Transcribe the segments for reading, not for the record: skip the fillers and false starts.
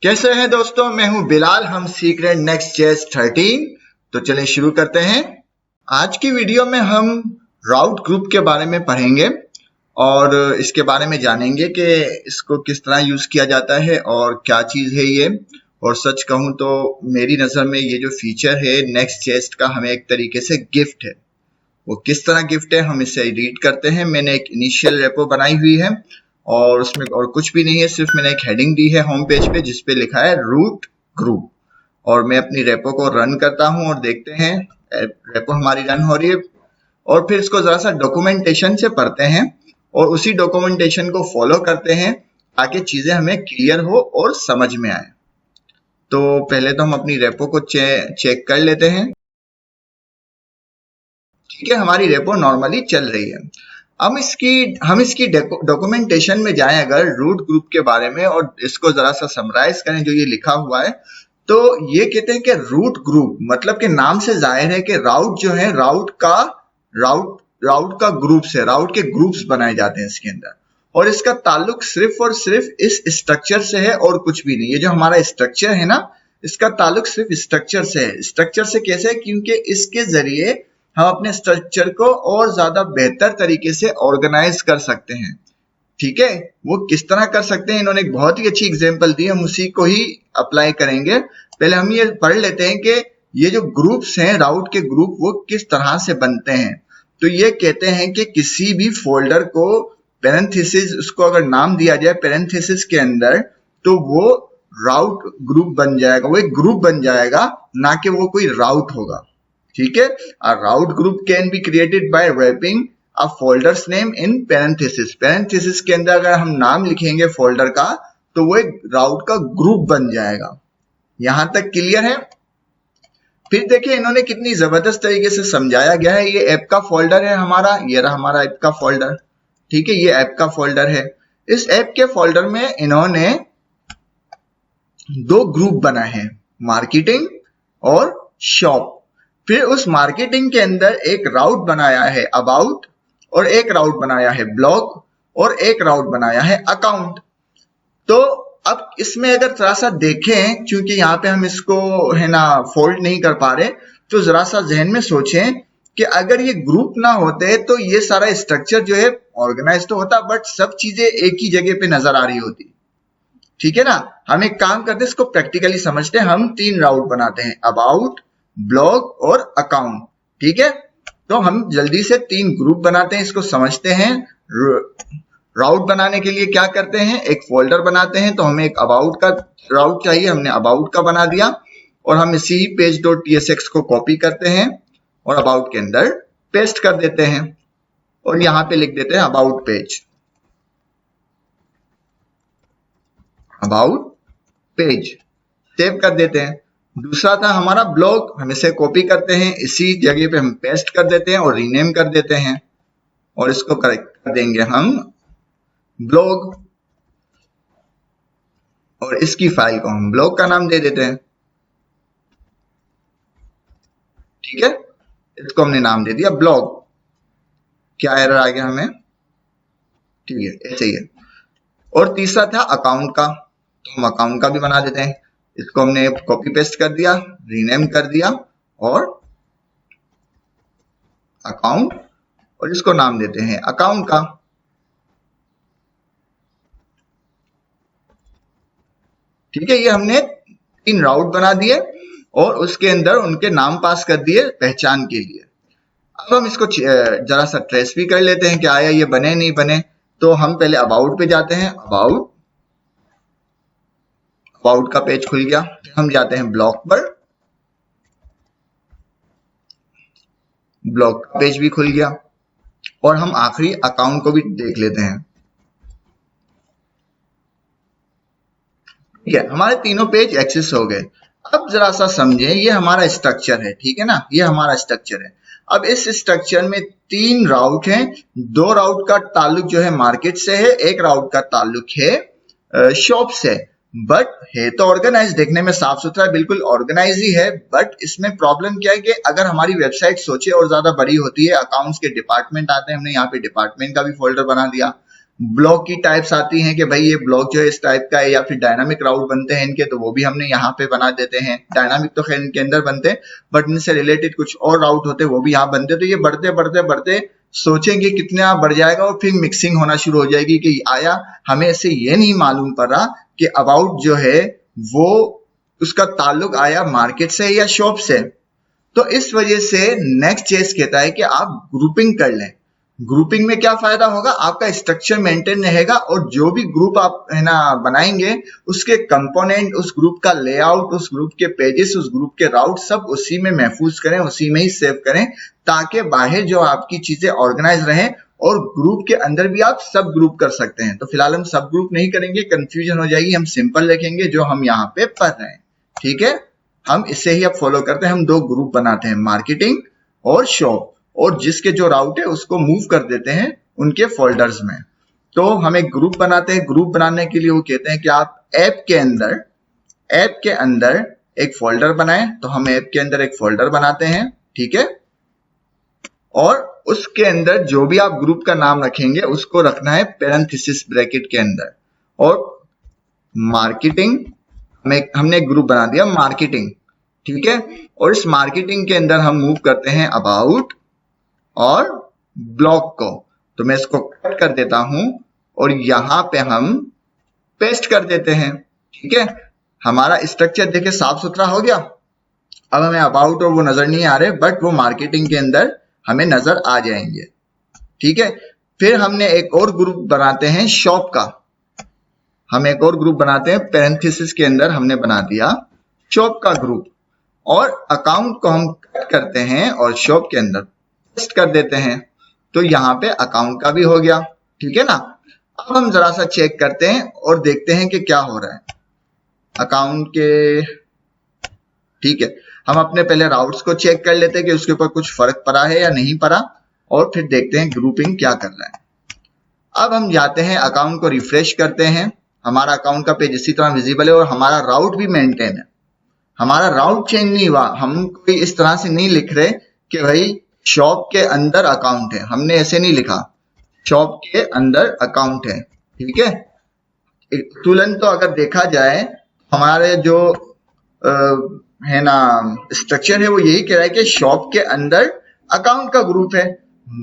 कैसे हैं दोस्तों, मैं हूं बिलाल। हम सीख रहे हैं Next.js 13। तो चलें शुरू करते हैं। आज की वीडियो में हम राउट ग्रुप के बारे में पढ़ेंगे और इसके बारे में जानेंगे कि इसको किस तरह यूज किया जाता है और क्या चीज है ये। और सच कहूं तो मेरी नजर में ये जो फीचर है Next.js का हमें एक तरीके से गिफ्ट है। वो किस तरह गिफ्ट है हम इसे रीड करते हैं। मैंने एक इनिशियल रेपो बनाई हुई है और उसमें और कुछ भी नहीं है, सिर्फ मैंने एक हेडिंग दी है होम पेज पे जिसपे लिखा है रूट ग्रुप। और मैं अपनी रेपो को रन करता हूं और देखते हैं रेपो हमारी रन हो रही है। और फिर इसको जरा सा डॉक्यूमेंटेशन से पढ़ते हैं और उसी डॉक्यूमेंटेशन को फॉलो करते हैं ताकि चीजें हमें क्लियर हो और समझ में आए। तो पहले तो हम अपनी रेपो को चेक कर लेते हैं। ठीक है, हमारी रेपो नॉर्मली चल रही है। हम इसकी डॉक्यूमेंटेशन में जाएं अगर रूट ग्रुप के बारे में और इसको जरा सा समराइज करें जो ये लिखा हुआ है। तो ये कहते हैं कि रूट ग्रुप मतलब कि नाम से जाहिर है कि राउट जो है राउट का ग्रुप्स है, राउट के ग्रुप्स बनाए जाते हैं इसके अंदर। और इसका ताल्लुक सिर्फ और सिर्फ इस स्ट्रक्चर से है और कुछ भी नहीं। ये जो हमारा स्ट्रक्चर है ना, इसका ताल्लुक सिर्फ स्ट्रक्चर से है। स्ट्रक्चर से कैसे? क्योंकि इसके जरिए हम अपने स्ट्रक्चर को और ज्यादा बेहतर तरीके से ऑर्गेनाइज कर सकते हैं। ठीक है, वो किस तरह कर सकते हैं, इन्होंने एक बहुत ही अच्छी एग्जांपल दी, हम उसी को ही अप्लाई करेंगे। पहले हम ये पढ़ लेते हैं कि ये जो ग्रुप्स हैं, राउट के ग्रुप, वो किस तरह से बनते हैं। तो ये कहते हैं कि किसी भी फोल्डर को पैरेंथेसिस, उसको अगर नाम दिया जाए पैरेंथेसिस के अंदर, तो वो राउट ग्रुप बन जाएगा। वो एक ग्रुप बन जाएगा, ना कि वो कोई राउट होगा। ठीक है, a route group can be created by wrapping a folder's name in parenthesis। parenthesis के अंदर अगर हम नाम लिखेंगे फोल्डर का तो वो एक राउट का ग्रुप बन जाएगा। यहां तक क्लियर है? फिर देखिए इन्होंने कितनी जबरदस्त तरीके से समझाया गया है। ये ऐप का फोल्डर है हमारा, ये रहा हमारा ऐप का फोल्डर। ठीक है, ये ऐप का फोल्डर है। इस ऐप के फोल्डर में इन्होंने दो ग्रुप बनाए हैं, मार्केटिंग और शॉप। फिर उस मार्केटिंग के अंदर एक राउट बनाया है अबाउट, और एक राउट बनाया है ब्लॉग, और एक राउट बनाया है अकाउंट। तो अब इसमें अगर थोड़ा सा देखें, क्योंकि यहाँ पे हम इसको है ना फोल्ड नहीं कर पा रहे, तो जरा सा जहन में सोचें कि अगर ये ग्रुप ना होते तो ये सारा स्ट्रक्चर जो है ऑर्गेनाइज तो होता, बट सब चीजें एक ही जगह पे नजर आ रही होती। ठीक है ना, हम एक काम करते हैं, इसको प्रैक्टिकली समझते हैं। हम तीन राउट बनाते हैं, अबाउट, ब्लॉग और अकाउंट। ठीक है, तो हम जल्दी से तीन ग्रुप बनाते हैं, इसको समझते हैं। राउट बनाने के लिए क्या करते हैं, एक फोल्डर बनाते हैं। तो हमें एक अबाउट का राउट चाहिए, हमने अबाउट का बना दिया और हम इसी page.tsx को कॉपी करते हैं और अबाउट के अंदर पेस्ट कर देते हैं और यहाँ पे लिख देते हैं about page, about page, save कर देते हैं। दूसरा था हमारा ब्लॉग, हम इसे कॉपी करते हैं, इसी जगह पे हम पेस्ट कर देते हैं और रीनेम कर देते हैं और इसको कर देंगे हम ब्लॉग, और इसकी फाइल को हम ब्लॉग का नाम दे देते हैं। ठीक है, इसको हमने नाम दे दिया ब्लॉग। क्या एरर आ गया हमें? ठीक है, ऐसे ही है। और तीसरा था अकाउंट का, तो हम अकाउंट का भी बना देते हैं। इसको हमने कॉपी पेस्ट कर दिया, रीनेम कर दिया और अकाउंट, और इसको नाम देते हैं अकाउंट का। ठीक है, ये हमने तीन राउट बना दिए और उसके अंदर उनके नाम पास कर दिए पहचान के लिए। अब हम इसको जरा सा ट्रेस भी कर लेते हैं कि आया ये बने नहीं बने। तो हम पहले अबाउट पे जाते हैं, अबाउट का पेज खुल गया। हम जाते हैं ब्लॉग पर, ब्लॉग का पेज भी खुल गया और हम आखिरी अकाउंट को भी देख लेते हैं। ठीक है, हमारे तीनों पेज एक्सेस हो गए। अब जरा सा समझें, ये हमारा स्ट्रक्चर है। ठीक है ना, ये हमारा स्ट्रक्चर है। अब इस स्ट्रक्चर में तीन राउट हैं, दो राउट का ताल्लुक जो है मार्केट से है, एक राउट का ताल्लुक है शॉप से। बट है तो ऑर्गेनाइज, देखने में साफ सुथरा बिल्कुल ऑर्गेनाइज ही है। बट इसमें प्रॉब्लम क्या है कि अगर हमारी वेबसाइट सोचे और ज्यादा बड़ी होती है, अकाउंट्स के डिपार्टमेंट आते हैं, हमने यहाँ पे डिपार्टमेंट का भी फोल्डर बना दिया। ब्लॉक की टाइप्स आती हैं कि भाई ये ब्लॉक जो है इस टाइप का है, या फिर डायनामिक राउट बनते हैं इनके, तो वो भी हमने यहाँ पे बना देते हैं। डायनामिक तो खैर इनके अंदर बनते हैं, बट इनसे रिलेटेड कुछ और राउट होते हैं वो भी यहाँ बनते हैं। तो ये बढ़ते बढ़ते बढ़ते सोचेंगे कितना बढ़ जाएगा, और फिर मिक्सिंग होना शुरू हो जाएगी कि आया हमें इससे ये नहीं मालूम पड़ रहा कि अबाउट जो है वो उसका ताल्लुक आया मार्केट से या शॉप से। तो इस वजह से नेक्स्ट चेस कहता है कि आप ग्रुपिंग कर लें। ग्रुपिंग में क्या फायदा होगा, आपका स्ट्रक्चर मेंटेन रहेगा, और जो भी ग्रुप आप है ना बनाएंगे उसके कंपोनेंट, उस ग्रुप का लेआउट, उस ग्रुप के पेजेस, उस ग्रुप के राउट सब उसी में महफूज करें, उसी में ही सेव करें, ताकि बाहर जो आपकी चीजें ऑर्गेनाइज रहें, और ग्रुप के अंदर भी आप सब ग्रुप कर सकते हैं। तो फिलहाल हम सब ग्रुप नहीं करेंगे, कंफ्यूजन हो जाएगी, हम सिंपल रखेंगे जो हम यहाँ पे पढ़ रहे हैं। ठीक है, हम इससे ही अब फॉलो करते हैं। हम दो ग्रुप बनाते हैं, मार्केटिंग और शॉप, और जिसके जो राउट है उसको मूव कर देते हैं उनके फोल्डर्स में। तो हम एक ग्रुप बनाते हैं। ग्रुप बनाने के लिए वो कहते हैं कि आप ऐप के अंदर एक फोल्डर बनाएं। तो हम ऐप के अंदर एक फोल्डर बनाते हैं, ठीक है, और उसके अंदर जो भी आप ग्रुप का नाम रखेंगे उसको रखना है पैरेंथेसिस ब्रैकेट के अंदर। और मार्केटिंग हमने एक ग्रुप बना दिया मार्केटिंग, ठीक है, और इस मार्केटिंग के अंदर हम मूव करते हैं अबाउट और ब्लॉक को। तो मैं इसको कट कर देता हूं और यहां पे हम पेस्ट कर देते हैं। ठीक है, हमारा स्ट्रक्चर देखिए साफ सुथरा हो गया। अब हमें अबाउट और वो नजर नहीं आ रहे, बट वो मार्केटिंग के अंदर हमें नजर आ जाएंगे। ठीक है, फिर हमने एक और ग्रुप बनाते हैं शॉप का। हम एक और ग्रुप बनाते हैं, पैरेंथेसिस के अंदर हमने बना दिया शॉप का ग्रुप, और अकाउंट को हम कट करते हैं और शॉप के अंदर पेस्ट कर देते हैं। तो यहाँ पे अकाउंट का भी हो गया। ठीक है ना, अब हम जरा सा चेक करते हैं और देखते हैं कि क्या हो रहा है अकाउंट के। ठीक है, हम अपने पहले राउट्स को चेक कर लेते हैं कि उसके ऊपर कुछ फर्क पड़ा है या नहीं पड़ा, और फिर देखते हैं ग्रुपिंग क्या कर रहा है। अब हम जाते हैं अकाउंट को रिफ्रेश करते हैं। हमारा अकाउंट का पेज इसी तरह विजिबल है और हमारा राउट भी मेंटेन है। हमारा राउट चेंज नहीं हुआ। हम कोई इस तरह से नहीं लिख रहे कि भाई शॉप के अंदर अकाउंट है, हमने ऐसे नहीं लिखा, शॉप के अंदर अकाउंट है। ठीक है, तुरंत तो अगर देखा जाए हमारे जो है ना स्ट्रक्चर है वो यही कह रहा है कि शॉप के अंदर अकाउंट का ग्रुप है।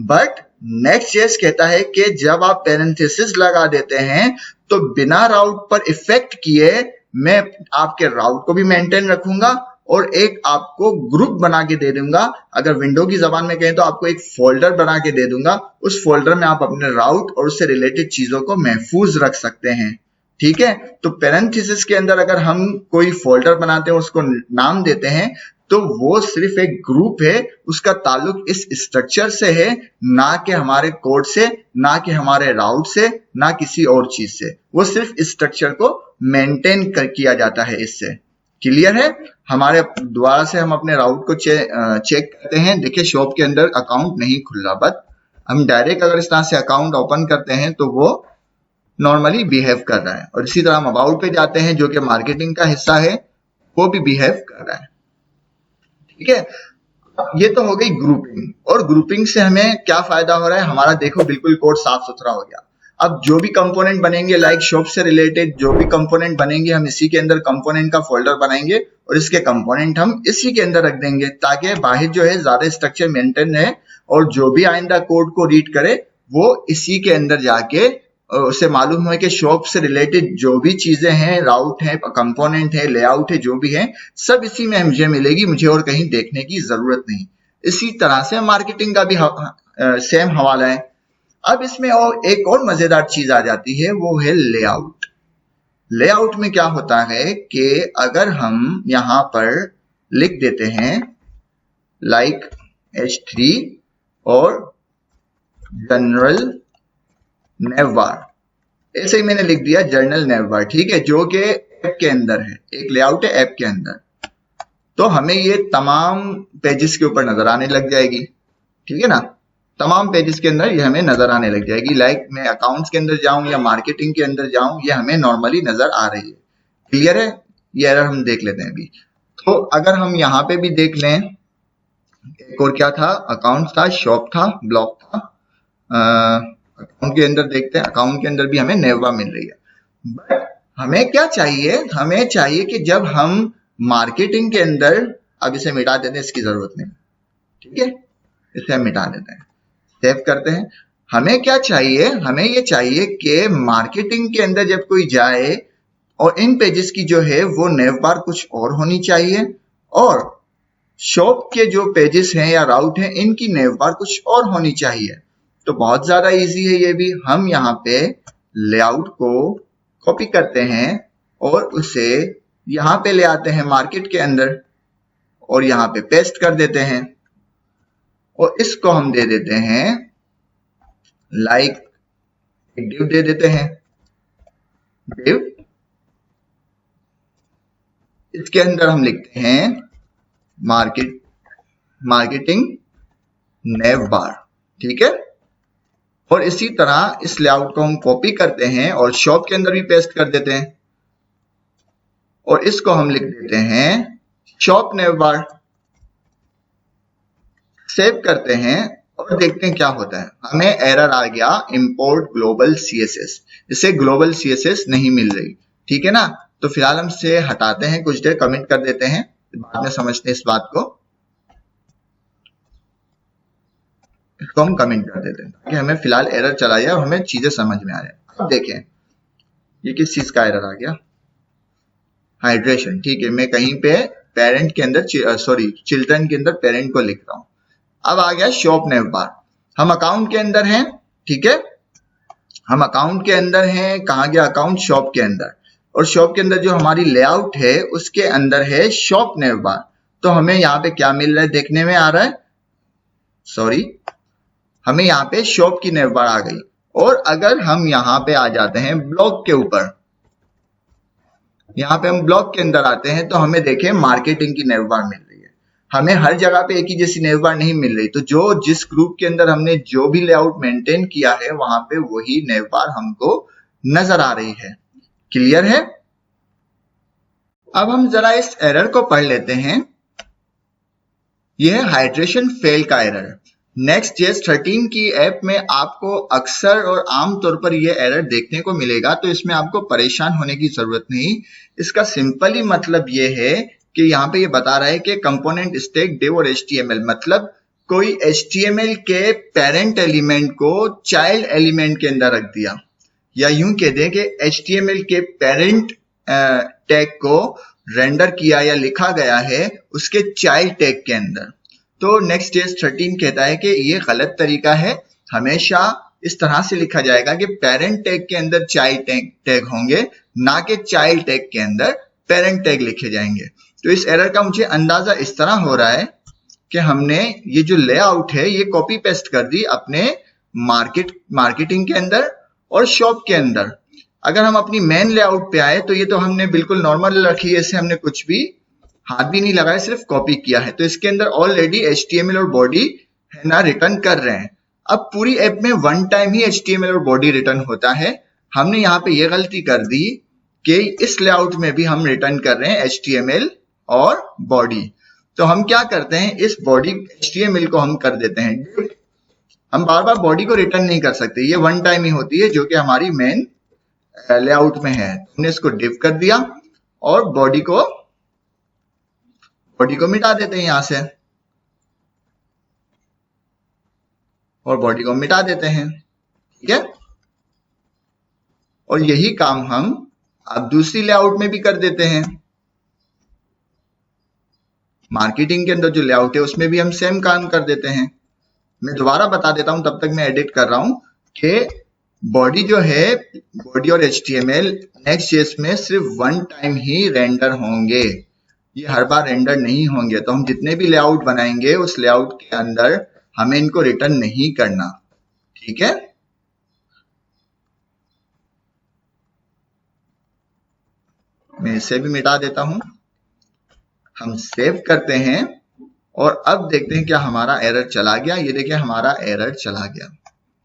बट नेक्स्ट केस कहता है कि जब आप पैरेंथेसिस लगा देते हैं तो बिना राउट पर इफेक्ट किए मैं आपके राउट को भी मेंटेन रखूंगा और एक आपको ग्रुप बना के दे दूंगा। अगर विंडो की जबान में कहें तो आपको एक फोल्डर बना के दे दूंगा। उस फोल्डर में आप अपने राउट और उससे रिलेटेड चीजों को महफूज रख सकते हैं। ठीक है, तो पैरेंथेसिस के अंदर अगर हम कोई फोल्डर बनाते हैं उसको नाम देते हैं तो वो सिर्फ एक ग्रुप है, उसका ताल्लुक इस स्ट्रक्चर से है, ना कि हमारे कोड से, ना कि हमारे राउट से, ना किसी और चीज से। वो सिर्फ स्ट्रक्चर को मेंटेन किया जाता है इससे। क्लियर है? हमारे द्वारा से हम अपने राउट को चेक करते हैं। देखिए शॉप के अंदर अकाउंट नहीं खुल रहा, बट हम डायरेक्ट अगर इस तरह से अकाउंट ओपन करते हैं तो वो नॉर्मली बिहेव कर रहा है। और इसी तरह हम अबाउट पे जाते हैं जो कि मार्केटिंग का हिस्सा है, वो भी बिहेव कर रहा है। ठीक है, ये तो हो गई ग्रुपिंग। और ग्रुपिंग से हमें क्या फायदा हो रहा है, हमारा देखो बिल्कुल कोड साफ सुथरा हो गया। अब जो भी कंपोनेंट बनेंगे लाइक शॉप से रिलेटेड जो भी कंपोनेंट बनेंगे हम इसी के अंदर कंपोनेंट का फोल्डर बनाएंगे और इसके कंपोनेंट हम इसी के अंदर रख देंगे ताकि बाहर जो है ज्यादा स्ट्रक्चर मेंटेन रहे और जो भी आइंदा कोड को रीड करे वो इसी के अंदर जाके उसे मालूम है कि शॉप से रिलेटेड जो भी चीजें हैं, राउट है, कंपोनेंट है, लेआउट है, जो भी है सब इसी में मुझे मिलेगी, मुझे और कहीं देखने की जरूरत नहीं। इसी तरह से मार्केटिंग का भी सेम हवाला है। अब इसमें और एक और मजेदार चीज आ जाती है, वो है लेआउट। लेआउट में क्या होता है कि अगर हम यहां पर लिख देते हैं लाइक H3 और जनरल नेवबार, ऐसे ही मैंने लिख दिया जर्नल नेवबार, ठीक है, जो कि ऐप के अंदर है, एक लेआउट है ऐप के अंदर। तो हमें ये तमाम पेजेस के ऊपर नजर आने लग जाएगी। ठीक है ना, तमाम पेजेस के अंदर ये हमें नजर आने लग जाएगी। लाइक मैं अकाउंट्स के अंदर जाऊं या मार्केटिंग के अंदर जाऊं, ये हमें नॉर्मली नजर आ रही है। क्लियर है? ये एरर हम देख लेते हैं अभी। तो अगर हम यहाँ पे भी देख लें, एक और क्या था, अकाउंट्स था, शॉप था, ब्लॉक था, अकाउंट के अंदर देखते हैं, अकाउंट के अंदर भी हमें नेव बार मिल रही है। बट हमें क्या चाहिए, हमें चाहिए कि जब हम मार्केटिंग के अंदर, अब इसे मिटा देते हैं, इसकी जरूरत नहीं, ठीक है, इसे हम मिटा देते हैं, सेव करते हैं। हमें क्या चाहिए, हमें ये चाहिए कि मार्केटिंग के अंदर जब कोई जाए और इन पेजेस की जो है वो नेव बार कुछ और होनी चाहिए, और शॉप के जो पेजेस हैं या राउट हैं इनकी नेव बार कुछ और होनी चाहिए। तो बहुत ज्यादा इजी है ये भी। हम यहाँ पे लेआउट को कॉपी करते हैं और उसे यहाँ पे ले आते हैं मार्केट के अंदर और यहाँ पे पेस्ट कर देते हैं, और इसको हम दे देते हैं लाइक डिव दे देते हैं, डिव। इसके अंदर हम लिखते हैं मार्केटिंग नेव बार, ठीक है। और इसी तरह इस लेआउट को हम कॉपी करते हैं और शॉप के अंदर भी पेस्ट कर देते हैं, और इसको हम लिख देते हैं शॉप नेव बार। सेव करते हैं और देखते हैं क्या होता है। हमें एरर आ गया इंपोर्ट ग्लोबल सीएसएस, इसे ग्लोबल सीएसएस नहीं मिल रही, ठीक है ना। तो फिलहाल हम इसे हटाते हैं, कुछ देर कमिट कर देते हैं, बाद में समझते हैं इस बात को। इसको हम कमेंट कर देते हैं ताकि हमें फिलहाल एरर चला जाए और हमें चीजें समझ में आ जाए। अब देखें ये किस चीज का एरर आ गया, हाइड्रेशन, ठीक है। मैं कहीं पे पेरेंट के अंदर चिल्ड्रन के अंदर पेरेंट को लिख रहा हूं। अब आ गया शॉप नेव बार। हम अकाउंट के अंदर हैं, ठीक है, हम अकाउंट के अंदर हैं। कहाँ गया अकाउंट, शॉप के अंदर, और शॉप के अंदर जो हमारी लेआउट है उसके अंदर है शॉप नेव बार। तो हमें यहाँ पे क्या मिल रहा है, देखने में आ रहा है, हमें यहाँ पे शॉप की नेव बार आ गई। और अगर हम यहाँ पे आ जाते हैं ब्लॉक के ऊपर, यहाँ पे हम ब्लॉक के अंदर आते हैं तो हमें देखें मार्केटिंग की नेव बार मिल रही है। हमें हर जगह पे एक ही जैसी नेव बार नहीं मिल रही, तो जो जिस ग्रुप के अंदर हमने जो भी लेआउट मेंटेन किया है वहां पे वही नेव बार हमको नजर आ रही है। क्लियर है। अब हम जरा इस एरर को पढ़ लेते हैं। यह है हाइड्रेशन फेल का एरर। Next.js 13 की ऐप में आपको अक्सर और आमतौर पर यह एरर देखने को मिलेगा, तो इसमें आपको परेशान होने की जरूरत नहीं। इसका सिंपली मतलब यह है कि यहाँ पे ये बता रहा है कि कंपोनेंट स्टैक div और html, मतलब कोई html के पेरेंट एलिमेंट को चाइल्ड एलिमेंट के अंदर रख दिया, या यूं कह दें कि html के पेरेंट टैग को रेंडर किया या लिखा गया है उसके चाइल्ड टैग के अंदर। तो Next.js 13 कहता है कि ये गलत तरीका है। हमेशा इस तरह से लिखा जाएगा कि पेरेंट टैग के अंदर चाइल्ड टैग होंगे, ना कि चाइल्ड टैग के अंदर पेरेंट टैग लिखे जाएंगे। तो इस एरर का मुझे अंदाजा इस तरह हो रहा है कि हमने ये जो लेआउट है ये कॉपी पेस्ट कर दी अपने मार्केटिंग के अंदर और शॉप के अंदर। अगर हम अपनी मेन लेआउट पे आए तो ये तो हमने बिल्कुल नॉर्मल रखी है, इसे हमने कुछ भी हाथ भी नहीं लगाया, सिर्फ कॉपी किया है। तो इसके अंदर ऑलरेडी HTML और बॉडी है ना रिटर्न कर रहे हैं। अब पूरी ऐप में वन टाइम ही HTML और बॉडी रिटर्न होता है। हमने यहाँ पे ये गलती कर दी कि इस लेआउट में भी हम रिटर्न कर रहे हैं HTML और बॉडी। तो हम क्या करते हैं, इस बॉडी HTML को हम कर देते हैं div। हम बार बार बॉडी को रिटर्न नहीं कर सकते, ये वन टाइम ही होती है जो कि हमारी मेन लेआउट में है। हमने इसको div कर दिया और बॉडी को मिटा देते हैं यहां से, और बॉडी को मिटा देते हैं, ठीक है। और यही काम हम अब दूसरी लेआउट में भी कर देते हैं। मार्केटिंग के अंदर जो लेआउट है उसमें भी हम सेम काम कर देते हैं। मैं दोबारा बता देता हूं, तब तक मैं एडिट कर रहा हूं कि बॉडी जो है, बॉडी और HTML Next.js में सिर्फ वन टाइम ही रेंडर होंगे, ये हर बार रेंडर नहीं होंगे। तो हम जितने भी लेआउट बनाएंगे उस लेआउट के अंदर हमें इनको रिटर्न नहीं करना, ठीक है। मैं इसे भी मिटा देता हूं। हम सेव करते हैं और अब देखते हैं क्या हमारा एरर चला गया। ये देखिए हमारा एरर चला गया,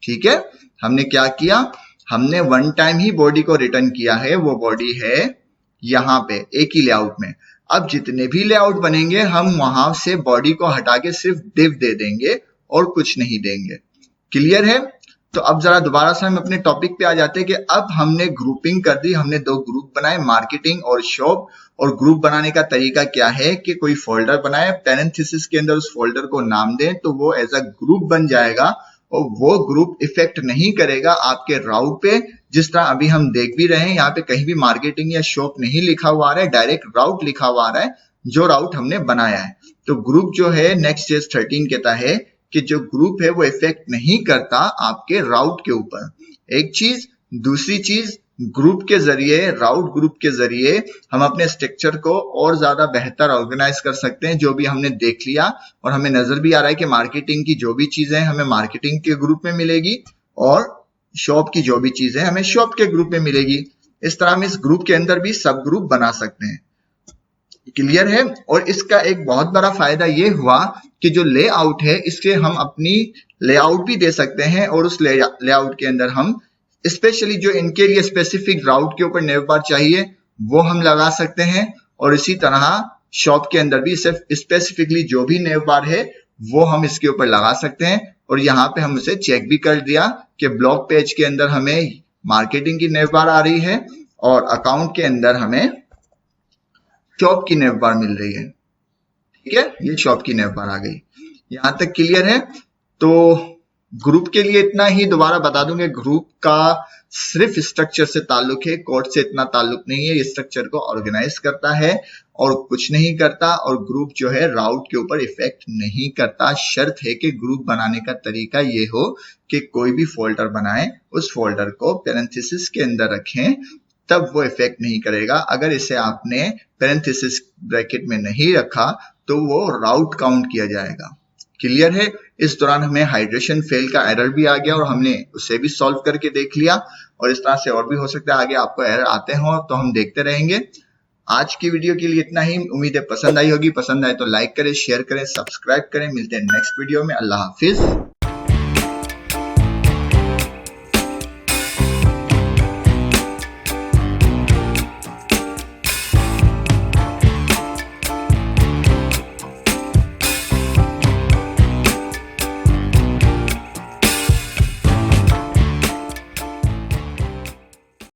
ठीक है। हमने क्या किया, हमने वन टाइम ही बॉडी को रिटर्न किया है। वो बॉडी है यहाँ पे एक ही लेआउट में। अब जितने भी लेआउट बनेंगे हम वहां से बॉडी को हटा के सिर्फ div दे देंगे और कुछ नहीं देंगे। क्लियर है। तो अब जरा दोबारा से हम अपने टॉपिक पे आ जाते हैं कि अब हमने ग्रुपिंग कर दी, हमने दो ग्रुप बनाए, मार्केटिंग और शॉप। और ग्रुप बनाने का तरीका क्या है कि कोई फोल्डर बनाए, पैरेंथेसिस के अंदर उस फोल्डर को नाम दें, तो वो एज अ ग्रुप बन जाएगा और वो ग्रुप इफेक्ट नहीं करेगा आपके राउट पे। जिस तरह अभी हम देख भी रहे हैं, यहाँ पे कहीं भी मार्केटिंग या शॉप नहीं लिखा हुआ आ रहा है, डायरेक्ट राउट लिखा हुआ आ रहा है, जो राउट हमने बनाया है। तो ग्रुप जो है नेक्स्ट.js 13 कहता है कि जो ग्रुप है वो इफेक्ट नहीं करता आपके राउट के ऊपर। एक चीज, दूसरी चीज, ग्रुप के जरिए, राउट ग्रुप के जरिए हम अपने स्ट्रक्चर को और ज्यादा बेहतर ऑर्गेनाइज कर सकते हैं। जो भी हमने देख लिया और हमें नजर भी आ रहा है कि मार्केटिंग की जो भी चीजें हमें मार्केटिंग के ग्रुप में मिलेगी और शॉप की जो भी चीजें हमें शॉप के ग्रुप में मिलेगी। इस तरह हम इस ग्रुप के अंदर भी सब ग्रुप बना सकते हैं। क्लियर है? और इसका एक बहुत बड़ा फायदा ये हुआ कि जो लेआउट है इसके हम अपनी लेआउट भी दे सकते हैं और उस लेआउट के अंदर हम स्पेशली जो इनके लिए स्पेसिफिक राउट के ऊपर नेव बार चाहिए वो हम लगा सकते हैं। और इसी तरह शॉप के अंदर भी सिर्फ स्पेसिफिकली जो भी नेव बार है वो हम इसके ऊपर लगा सकते हैं। और यहाँ पे हम उसे चेक भी कर दिया कि ब्लॉग पेज के अंदर हमें मार्केटिंग की नेव बार आ रही है और अकाउंट के अंदर हमें शॉप की नेव बार मिल रही है। ठीक है, ये शॉप की नेव बार आ गई। यहां तक क्लियर है? तो ग्रुप के लिए इतना ही। दोबारा बता दूंगे, ग्रुप का सिर्फ स्ट्रक्चर से ताल्लुक है, कोड से इतना ताल्लुक नहीं है। ये स्ट्रक्चर को ऑर्गेनाइज करता है और कुछ नहीं करता। और ग्रुप जो है राउट के ऊपर इफेक्ट नहीं करता। शर्त है कि ग्रुप बनाने का तरीका ये हो कि कोई भी फोल्डर बनाए, उस फोल्डर को पैरेंथेसिस के अंदर रखें, तब वो इफेक्ट नहीं करेगा। अगर इसे आपने पैरेंथेसिस ब्रैकेट में नहीं रखा तो वो राउट काउंट किया जाएगा। क्लियर है? इस दौरान हमें हाइड्रेशन फेल का एरर भी आ गया और हमने उसे भी सॉल्व करके देख लिया। और इस तरह से और भी हो सकता है आगे आपको एरर आते हो तो हम देखते रहेंगे। आज की वीडियो के लिए इतना ही। उम्मीद है पसंद आई होगी। पसंद आए तो लाइक करें, शेयर करें, सब्सक्राइब करें। मिलते हैं नेक्स्ट वीडियो में। अल्लाह हाफिज।